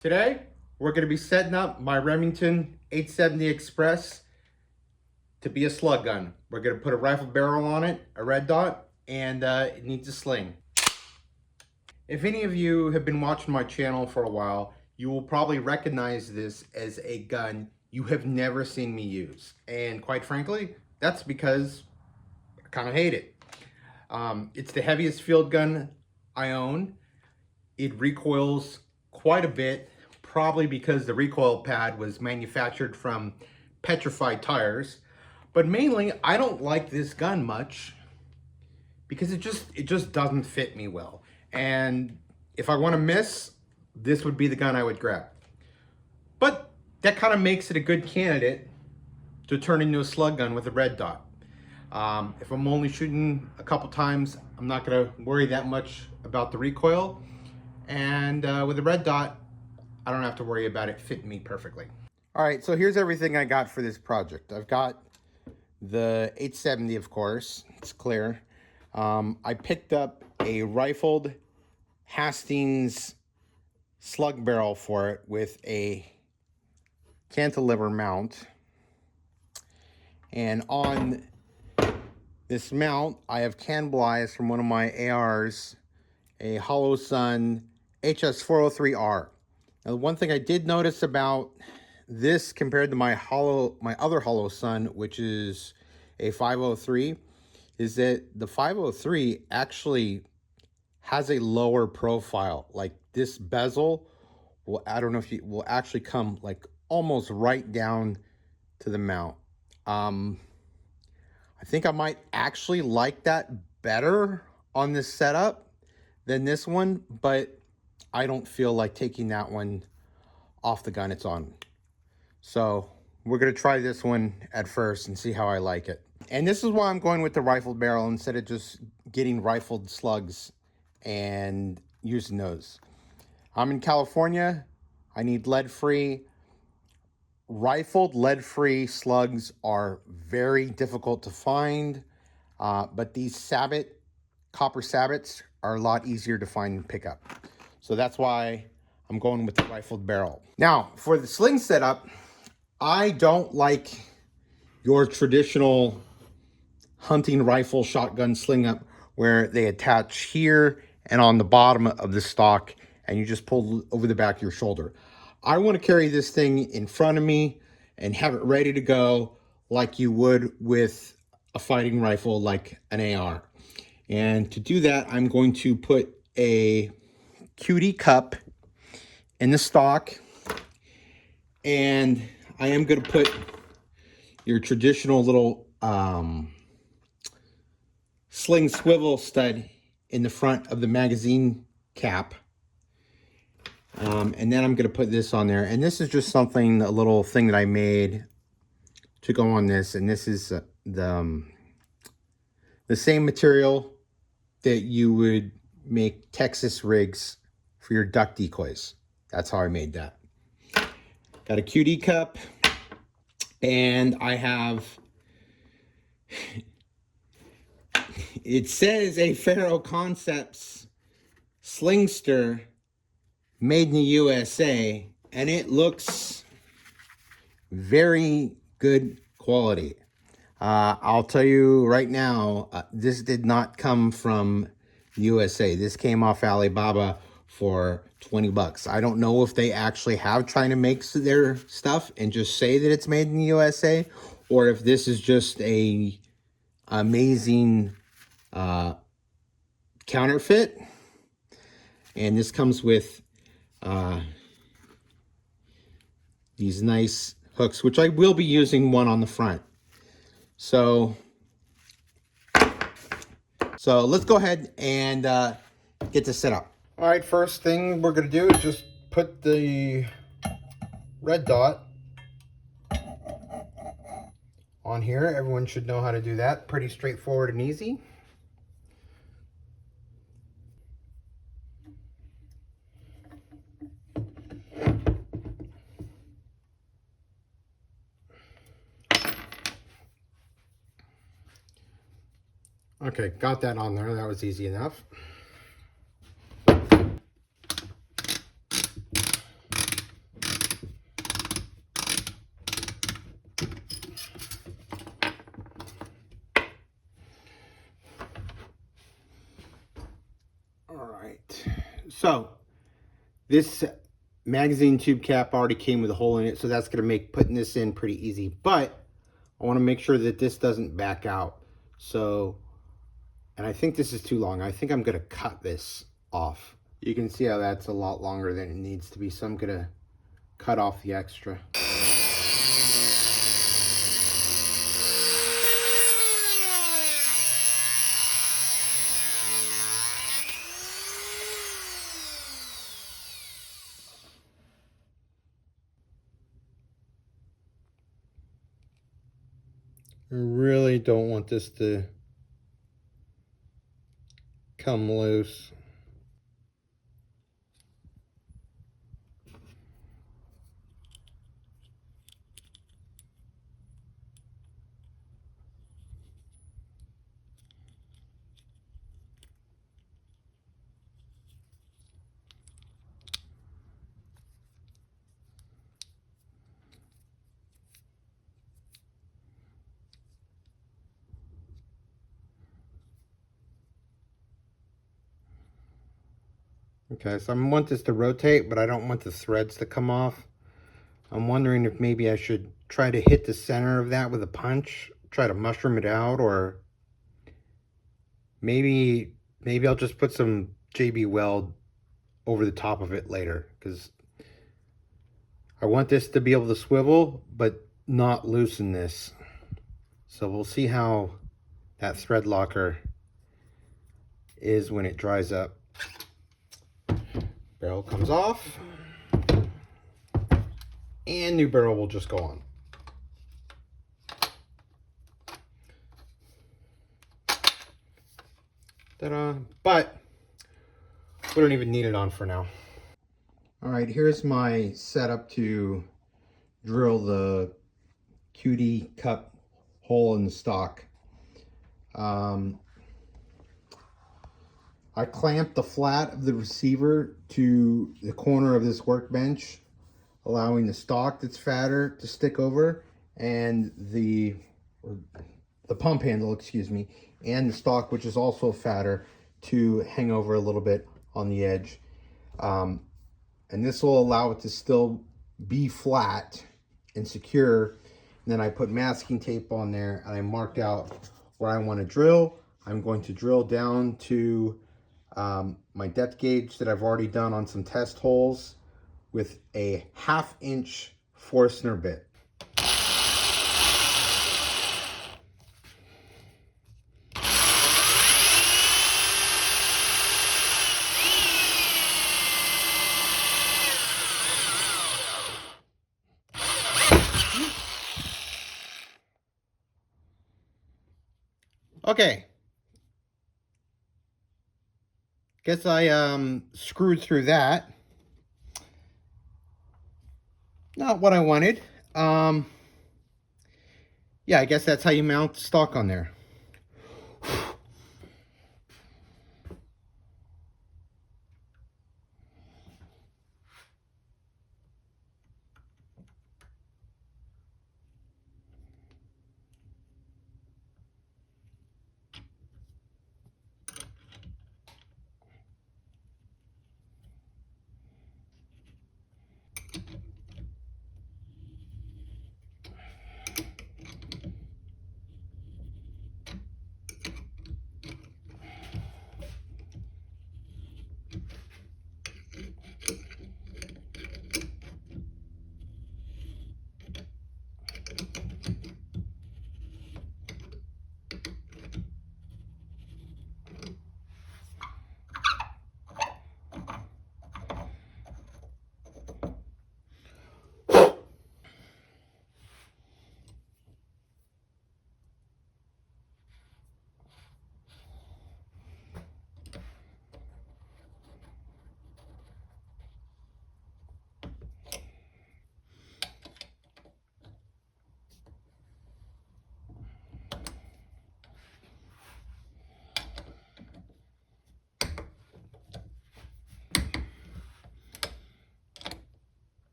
Today, we're going to be setting up my Remington 870 Express to be a slug gun. We're going to put a rifle barrel on it, a red dot, and it needs a sling. If any of you have been watching my channel for a while, you will probably recognize this as a gun you have never seen me use. And quite frankly, that's because I kind of hate it. It's the heaviest field gun I own. It recoils quite a bit, probably because the recoil pad was manufactured from petrified tires. But mainly, I don't like this gun much because it just doesn't fit me well. And if I want to miss, this would be the gun I would grab. But that kind of makes it a good candidate to turn into a slug gun with a red dot. If I'm only shooting a couple times, I'm not going to worry that much about the recoil. And with a red dot, I don't have to worry about it fitting me perfectly. All right, so here's everything I got for this project. I've got the 870, of course. It's clear. I picked up a rifled Hastings slug barrel for it with a cantilever mount. And on this mount, I have cannibalized from one of my ARs, a Hollow Sun HS403R. Now, the one thing I did notice about this compared to my other Hollow Sun, which is a 503, is that the 503 actually has a lower profile. Like this bezel will, I don't know if you will actually come like almost right down to the mount. I think I might actually like that better on this setup than this one, but I don't feel like taking that one off the gun it's on. So we're gonna try this one at first and see how I like it. And this is why I'm going with the rifled barrel instead of just getting rifled slugs and using those. I'm in California. I need lead-free. Rifled lead-free slugs are very difficult to find, but these sabot, copper sabots, are a lot easier to find and pick up. So that's why I'm going with the rifled barrel. Now, for the sling setup, I don't like your traditional hunting rifle shotgun sling up where they attach here and on the bottom of the stock and you just pull over the back of your shoulder. I want to carry this thing in front of me and have it ready to go like you would with a fighting rifle like an AR. And to do that, I'm going to put a QD cup in the stock, and I am going to put your traditional little sling swivel stud in the front of the magazine cap. And then I'm going to put this on there. And this is just something, a little thing that I made to go on this. And this is the same material that you would make Texas rigs for your duck decoys. That's how I made that. Got a QD cup. And I have, it says a Ferro Concepts slingster made in the USA, and it looks very good quality. I'll tell you right now, this did not come from USA. This came off Alibaba for 20 bucks. I don't know if they actually have trying to make their stuff and just say that it's made in the USA, or if this is just a amazing counterfeit. And this comes with these nice hooks, which I will be using one on the front. So let's go ahead and get this set up. All right, first thing we're gonna do is just put the red dot on here. Everyone should know how to do that. Pretty straightforward and easy. Okay, got that on there. That was easy enough. So this magazine tube cap already came with a hole in it, so that's going to make putting this in pretty easy. But I want to make sure that this doesn't back out. So, and I think this is too long. I think I'm going to cut this off. You can see how that's a lot longer than it needs to be, so I'm going to cut off the extra. I really don't want this to come loose. Okay, so I want this to rotate, but I don't want the threads to come off. I'm wondering if maybe I should try to hit the center of that with a punch, try to mushroom it out, or maybe I'll just put some JB Weld over the top of it later, because I want this to be able to swivel, but not loosen this. So we'll see how that thread locker is when it dries up. Barrel comes off, and new barrel will just go on. Ta-da! But we don't even need it on for now. All right, here's my setup to drill the QD cup hole in the stock. I clamped the flat of the receiver to the corner of this workbench, allowing the stock that's fatter to stick over, and the pump handle, excuse me, and the stock, which is also fatter, to hang over a little bit on the edge. And this will allow it to still be flat and secure. And then I put masking tape on there, and I marked out where I want to drill. I'm going to drill down to my depth gauge that I've already done on some test holes with a 1/2 inch Forstner bit. Okay. Guess I screwed through that. Not what I wanted. Yeah, I guess that's how you mount the stock on there.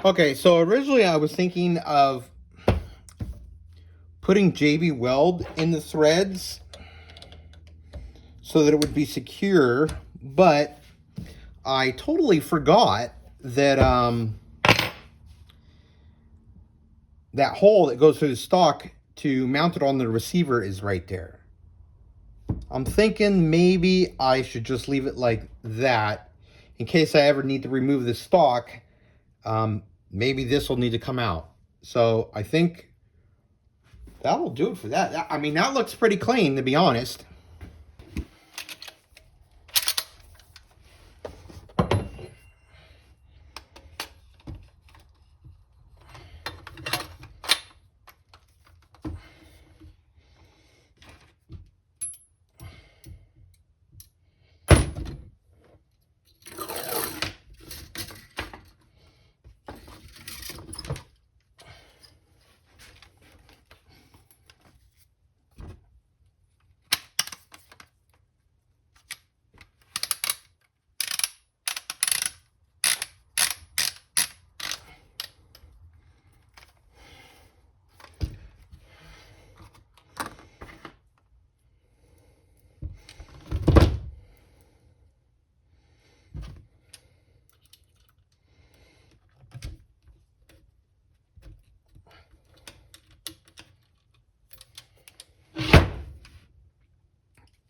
Okay, so originally I was thinking of putting JB Weld in the threads so that it would be secure, but I totally forgot that that hole that goes through the stock to mount it on the receiver is right there. I'm thinking maybe I should just leave it like that in case I ever need to remove the stock. Maybe this will need to come out. So I think that will do it for that. I mean, that looks pretty clean, to be honest.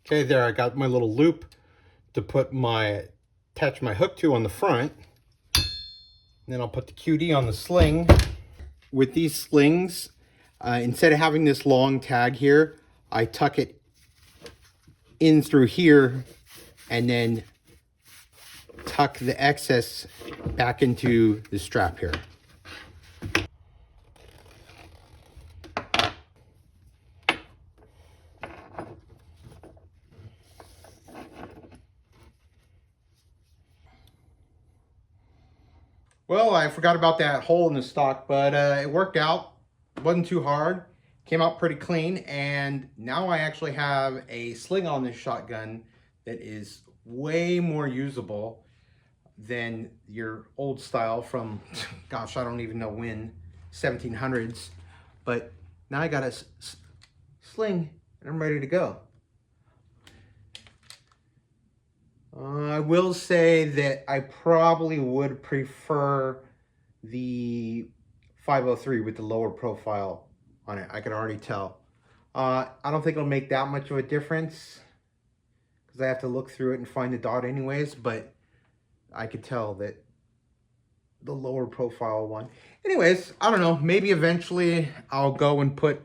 Okay, there I got my little loop to attach my hook to on the front. And then I'll put the QD on the sling. With these slings, instead of having this long tag here, I tuck it in through here and then tuck the excess back into the strap here. Well, I forgot about that hole in the stock, but it worked out. It wasn't too hard. Came out pretty clean, and now I actually have a sling on this shotgun that is way more usable than your old style from, gosh, I don't even know when, 1700s. But now I got a sling, and I'm ready to go. I will say that I probably would prefer the 503 with the lower profile on it. I can already tell. I don't think it'll make that much of a difference because I have to look through it and find the dot anyways, but I could tell that the lower profile one. Anyways, I don't know. Maybe eventually I'll go and put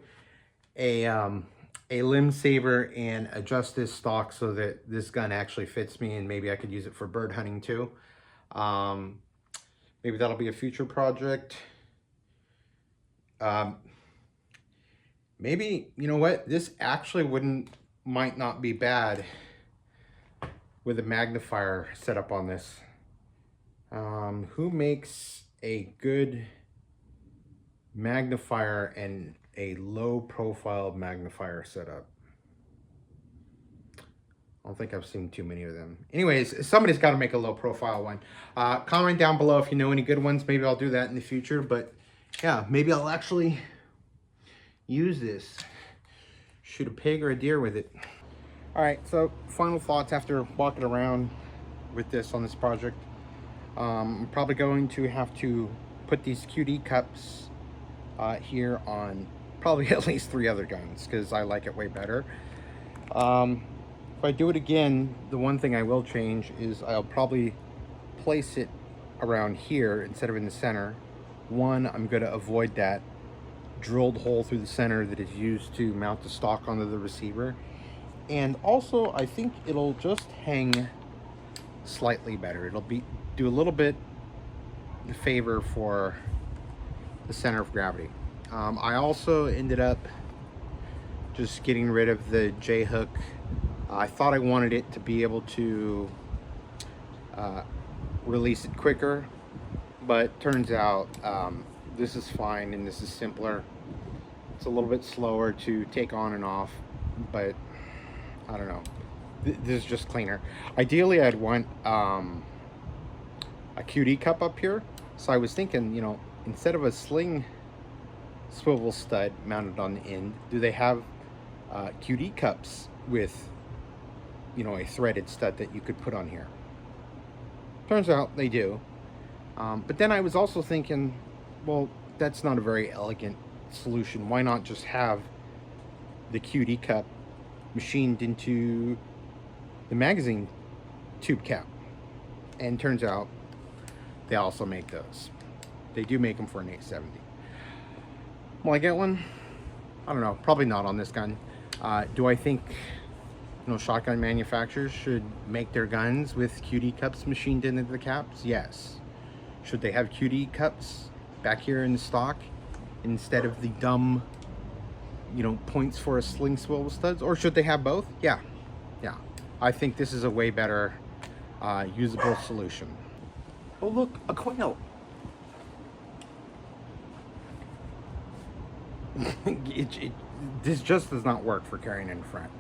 a limb saver and adjust this stock so that this gun actually fits me, and maybe I could use it for bird hunting too. Maybe that'll be a future project. Maybe, you know what, this actually might not be bad with a magnifier set up on this. Who makes a good magnifier and a low profile magnifier setup? I don't think I've seen too many of them. Anyways, somebody's got to make a low profile one. Comment down below if you know any good ones. Maybe I'll do that in the future, but yeah, maybe I'll actually use this. Shoot a pig or a deer with it. All right, so final thoughts after walking around with this on this project. I'm probably going to have to put these QD cups here on probably at least 3 other guns because I like it way better. If I do it again, the one thing I will change is I'll probably place it around here instead of in the center. One, I'm going to avoid that drilled hole through the center that is used to mount the stock onto the receiver. And also, I think it'll just hang slightly better. It'll do a little bit the favor for the center of gravity. I also ended up just getting rid of the J-hook. I thought I wanted it to be able to release it quicker, but turns out this is fine and this is simpler. It's a little bit slower to take on and off, but I don't know. This is just cleaner. Ideally, I'd want a QD cup up here So I was thinking, you know, instead of a sling swivel stud mounted on the end, do they have QD cups with, you know, a threaded stud that you could put on here? Turns out they do. But then I was also thinking, well, that's not a very elegant solution. Why not just have the QD cup machined into the magazine tube cap? And turns out they also make those. They do make them for an 870. Will I get one? I don't know. Probably not on this gun. Do I think, you know, shotgun manufacturers should make their guns with QD cups machined into the caps? Yes. Should they have QD cups back here in stock instead of the dumb, you know, points for a sling swivel studs? Or should they have both? Yeah. Yeah. I think this is a way better usable solution. Oh look, a quail. This just does not work for carrying in front.